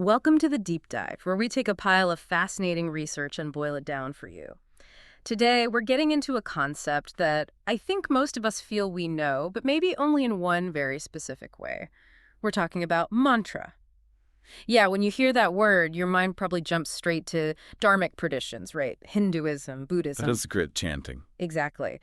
Welcome to the Deep Dive, where we take a pile of fascinating research and boil it down for you. Today, we're getting into a concept that I think most of us feel we know, but maybe only in one very specific way. We're talking about mantra. Yeah, when you hear that word, your mind probably jumps straight to dharmic traditions, right? Hinduism, Buddhism. Sanskrit chanting. Exactly.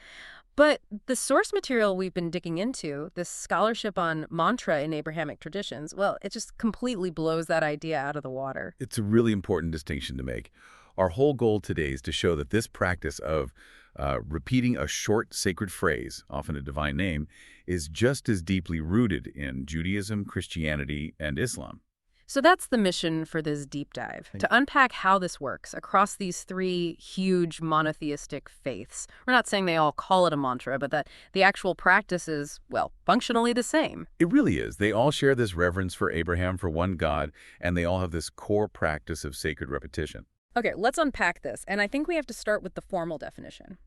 But the source material we've been digging into, this scholarship on mantra in Abrahamic traditions, well, it just completely blows that idea out of the water. It's a really important distinction to make. Our whole goal today is to show that this practice of repeating a short sacred phrase, often a divine name, is just as deeply rooted in Judaism, Christianity, and Islam. So that's the mission for this deep dive, to unpack how this works across these three huge monotheistic faiths. We're not saying they all call it a mantra, but that the actual practice is, well, functionally the same. It really is. They all share this reverence for Abraham, for one God, and they all have this core practice of sacred repetition. Okay, let's unpack this, and I think we have to start with the formal definition.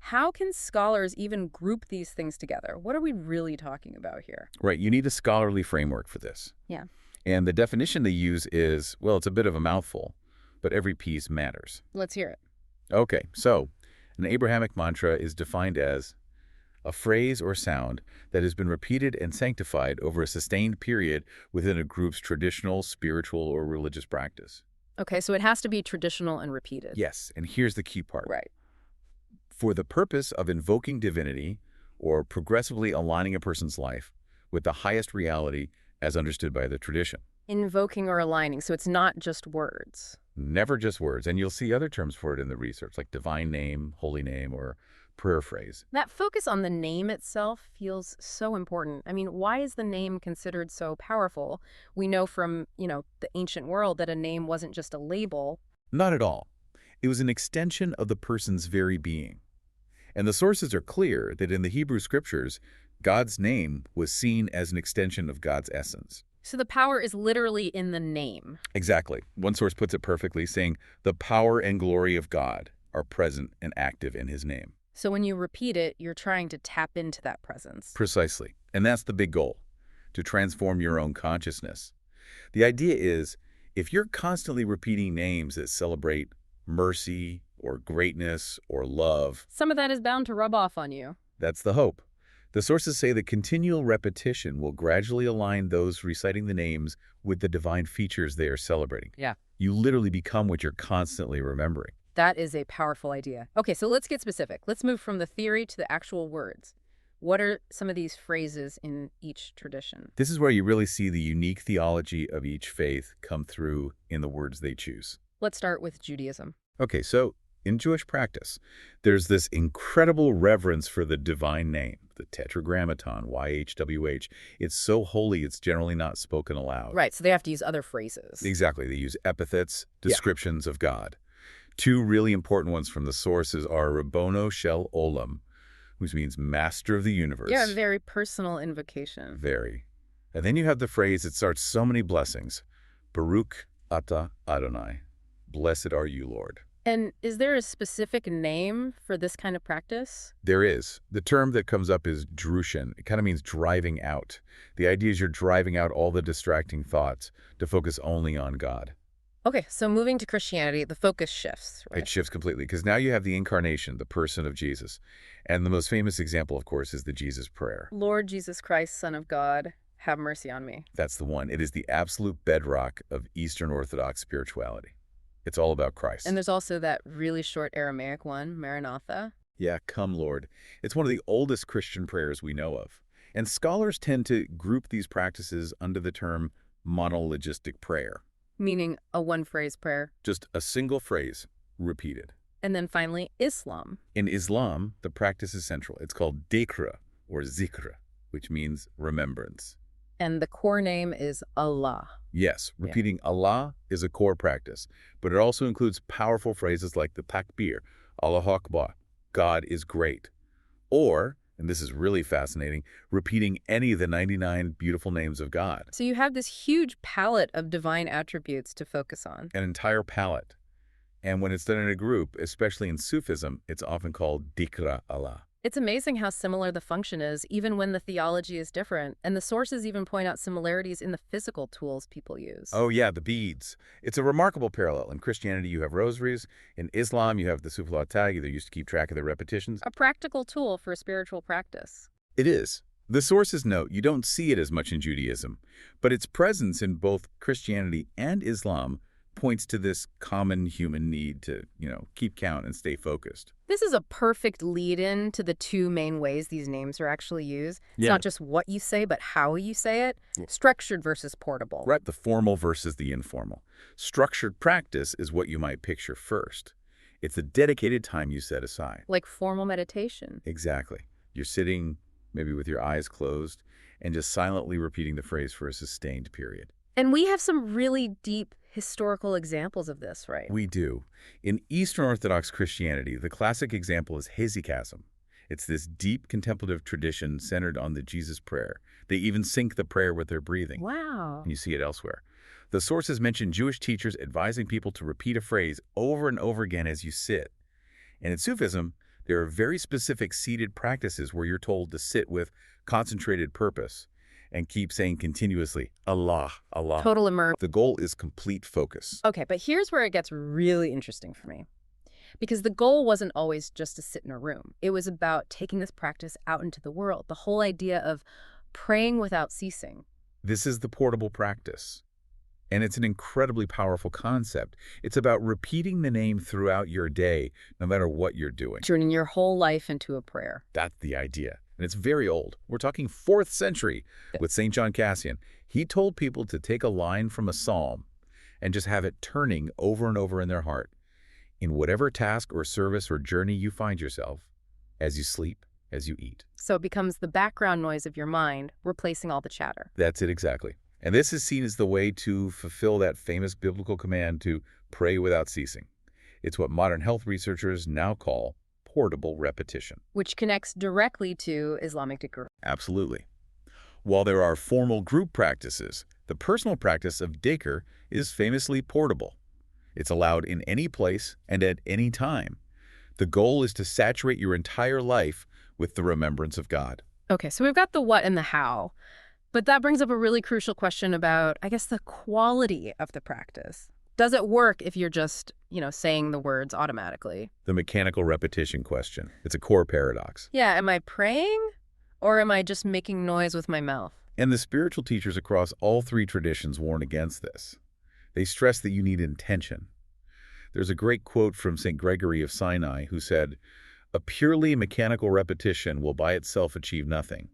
How can scholars even group these things together? What are we really talking about here? Right, you need a scholarly framework for this. Yeah. And the definition they use is, well, it's a bit of a mouthful, but every piece matters. Let's hear it. Okay, so an Abrahamic mantra is defined as a phrase or sound that has been repeated and sanctified over a sustained period within a group's traditional, spiritual, or religious practice. Okay, so it has to be traditional and repeated. Yes, and here's the key part. Right. For the purpose of invoking divinity or progressively aligning a person's life with the highest reality as understood by the tradition. Invoking or aligning, so it's not just words. Never just words, and you'll see other terms for it in the research, like divine name, holy name, or prayer phrase. That focus on the name itself feels so important. I mean, why is the name considered so powerful? We know from, the ancient world that a name wasn't just a label. Not at all. It was an extension of the person's very being. And the sources are clear that in the Hebrew scriptures, God's name was seen as an extension of God's essence. So the power is literally in the name. Exactly. One source puts it perfectly, saying, the power and glory of God are present and active in his name. So when you repeat it, you're trying to tap into that presence. Precisely. And that's the big goal, to transform your own consciousness. The idea is, if you're constantly repeating names that celebrate mercy or greatness or love, some of that is bound to rub off on you. That's the hope. The sources say that continual repetition will gradually align those reciting the names with the divine features they are celebrating. Yeah. You literally become what you're constantly remembering. That is a powerful idea. Okay, so let's get specific. Let's move from the theory to the actual words. What are some of these phrases in each tradition? This is where you really see the unique theology of each faith come through in the words they choose. Let's start with Judaism. Okay, so in Jewish practice, there's this incredible reverence for the divine name, the tetragrammaton, YHWH. It's so holy, it's generally not spoken aloud. Right, so they have to use other phrases. Exactly. They use epithets, descriptions of God. Two really important ones from the sources are Rabbono Shel Olam, which means master of the universe. Yeah, a very personal invocation. Very. And then you have the phrase that starts so many blessings, Baruch Ata Adonai, blessed are you, Lord. And is there a specific name for this kind of practice? There is. The term that comes up is drushin. It kind of means driving out. The idea is you're driving out all the distracting thoughts to focus only on God. Okay, so moving to Christianity, the focus shifts, right? It shifts completely because now you have the incarnation, the person of Jesus. And the most famous example, of course, is the Jesus prayer. Lord Jesus Christ, Son of God, have mercy on me. That's the one. It is the absolute bedrock of Eastern Orthodox spirituality. It's all about Christ. And there's also that really short Aramaic one, Maranatha. Yeah, come, Lord. It's one of the oldest Christian prayers we know of. And scholars tend to group these practices under the term monologistic prayer. Meaning a one-phrase prayer. Just a single phrase, repeated. And then finally, Islam. In Islam, the practice is central. It's called dhikr, or zikr, which means remembrance. And the core name is Allah. Yes, repeating Allah is a core practice, but it also includes powerful phrases like the takbir, Allahu Akbar, God is great. Or, and this is really fascinating, repeating any of the 99 beautiful names of God. So you have this huge palette of divine attributes to focus on. An entire palette. And when it's done in a group, especially in Sufism, it's often called dhikra Allah. It's amazing how similar the function is, even when the theology is different, and the sources even point out similarities in the physical tools people use. Oh yeah, the beads. It's a remarkable parallel. In Christianity, you have rosaries. In Islam, you have the sufalatag. They used to keep track of their repetitions. A practical tool for spiritual practice. It is. The sources note you don't see it as much in Judaism, but its presence in both Christianity and Islam points to this common human need to, keep count and stay focused. This is a perfect lead-in to the two main ways these names are actually used. It's Yeah. not just what you say, but how you say it. Yeah. Structured versus portable. Right, the formal versus the informal. Structured practice is what you might picture first. It's a dedicated time you set aside. Like formal meditation. Exactly. You're sitting, maybe with your eyes closed, and just silently repeating the phrase for a sustained period. And we have some really deep historical examples of this, right? We do. In Eastern Orthodox Christianity, the classic example is hesychasm. It's this deep contemplative tradition centered on the Jesus prayer. They even sync the prayer with their breathing. Wow. And you see it elsewhere. The sources mention Jewish teachers advising people to repeat a phrase over and over again as you sit. And in Sufism, there are very specific seated practices where you're told to sit with concentrated purpose and keep saying continuously, Allah, Allah. Total immersion. The goal is complete focus. Okay, but here's where it gets really interesting for me. Because the goal wasn't always just to sit in a room. It was about taking this practice out into the world. The whole idea of praying without ceasing. This is the portable practice. And it's an incredibly powerful concept. It's about repeating the name throughout your day, no matter what you're doing. Turning your whole life into a prayer. That's the idea. And it's very old. We're talking 4th century with St. John Cassian. He told people to take a line from a psalm and just have it turning over and over in their heart. In whatever task or service or journey you find yourself, as you sleep, as you eat. So it becomes the background noise of your mind, replacing all the chatter. That's it exactly. And this is seen as the way to fulfill that famous biblical command to pray without ceasing. It's what modern health researchers now call portable repetition. Which connects directly to Islamic dhikr. Absolutely. While there are formal group practices, the personal practice of dhikr is famously portable. It's allowed in any place and at any time. The goal is to saturate your entire life with the remembrance of God. Okay, so we've got the what and the how. But that brings up a really crucial question about, I guess, the quality of the practice. Does it work if you're just, saying the words automatically? The mechanical repetition question. It's a core paradox. Yeah, am I praying or am I just making noise with my mouth? And the spiritual teachers across all three traditions warn against this. They stress that you need intention. There's a great quote from St. Gregory of Sinai who said, "A purely mechanical repetition will by itself achieve nothing."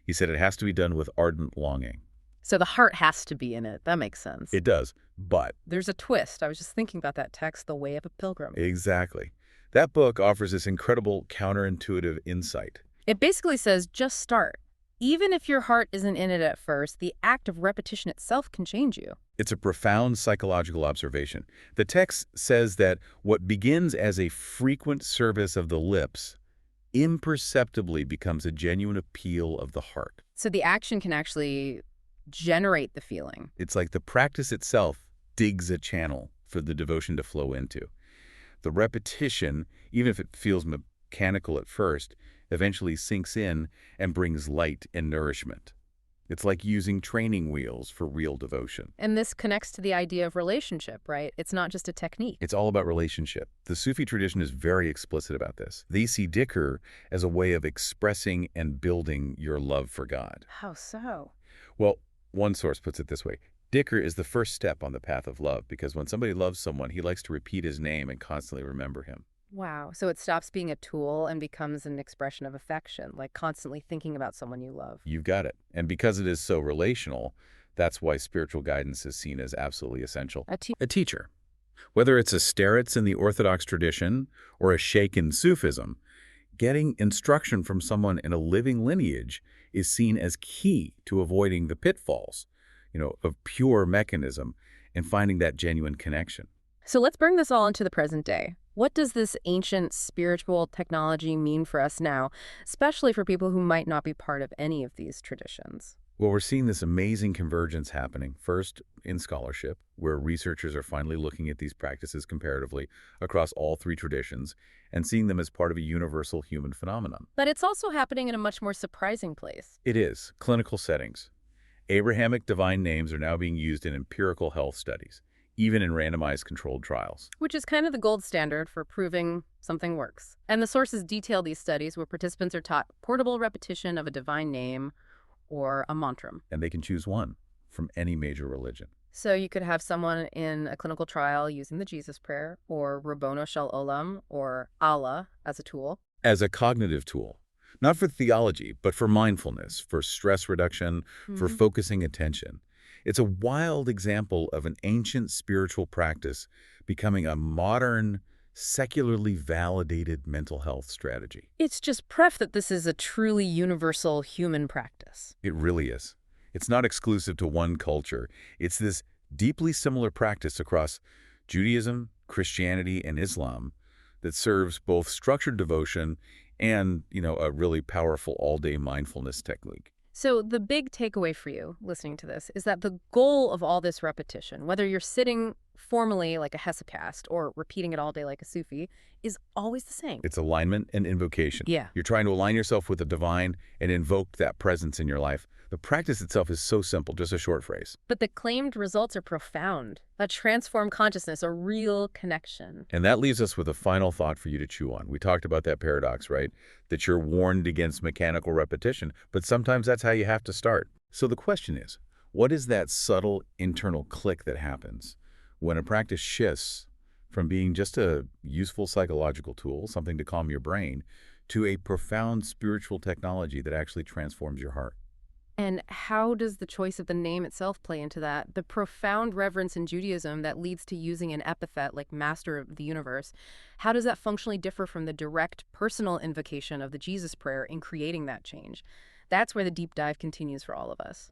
He said it has to be done with ardent longing. So the heart has to be in it. That makes sense. It does, but... There's a twist. I was just thinking about that text, The Way of a Pilgrim. Exactly. That book offers this incredible counterintuitive insight. It basically says, just start. Even if your heart isn't in it at first, the act of repetition itself can change you. It's a profound psychological observation. The text says that what begins as a frequent service of the lips imperceptibly becomes a genuine appeal of the heart. So the action can actually generate the feeling. It's like the practice itself digs a channel for the devotion to flow into. The repetition, even if it feels mechanical at first, eventually sinks in and brings light and nourishment. It's like using training wheels for real devotion. And this connects to the idea of relationship, right? It's not just a technique. It's all about relationship. The Sufi tradition is very explicit about this. They see dhikr as a way of expressing and building your love for God. How so? Well, one source puts it this way. Dhikr is the first step on the path of love because when somebody loves someone, he likes to repeat his name and constantly remember him. Wow. So it stops being a tool and becomes an expression of affection, like constantly thinking about someone you love. You've got it. And because it is so relational, that's why spiritual guidance is seen as absolutely essential. A teacher. Whether it's a starets in the Orthodox tradition or a sheikh in Sufism, getting instruction from someone in a living lineage is seen as key to avoiding the pitfalls, of pure mechanism and finding that genuine connection. So let's bring this all into the present day. What does this ancient spiritual technology mean for us now, especially for people who might not be part of any of these traditions? Well, we're seeing this amazing convergence happening, first in scholarship, where researchers are finally looking at these practices comparatively across all three traditions and seeing them as part of a universal human phenomenon. But it's also happening in a much more surprising place. It is clinical settings. Abrahamic divine names are now being used in empirical health studies, even in randomized controlled trials. Which is kind of the gold standard for proving something works. And the sources detail these studies where participants are taught portable repetition of a divine name or a mantra. And they can choose one from any major religion. So you could have someone in a clinical trial using the Jesus prayer or Rabbono Shel Olam or Allah as a tool. As a cognitive tool, not for theology, but for mindfulness, for stress reduction, for focusing attention. It's a wild example of an ancient spiritual practice becoming a modern, secularly validated mental health strategy. It's just proof that this is a truly universal human practice. It really is. It's not exclusive to one culture. It's this deeply similar practice across Judaism, Christianity, and Islam that serves both structured devotion and, a really powerful all-day mindfulness technique. So the big takeaway for you listening to this is that the goal of all this repetition, whether you're sitting formally like a hesychast or repeating it all day like a Sufi, is always the same. It's alignment and invocation. Yeah. You're trying to align yourself with the divine and invoke that presence in your life. The practice itself is so simple, just a short phrase. But the claimed results are profound. A transformed consciousness, a real connection. And that leaves us with a final thought for you to chew on. We talked about that paradox, right? That you're warned against mechanical repetition, but sometimes that's how you have to start. So the question is, what is that subtle internal click that happens when a practice shifts from being just a useful psychological tool, something to calm your brain, to a profound spiritual technology that actually transforms your heart? And how does the choice of the name itself play into that? The profound reverence in Judaism that leads to using an epithet like Master of the Universe, how does that functionally differ from the direct personal invocation of the Jesus prayer in creating that change? That's where the deep dive continues for all of us.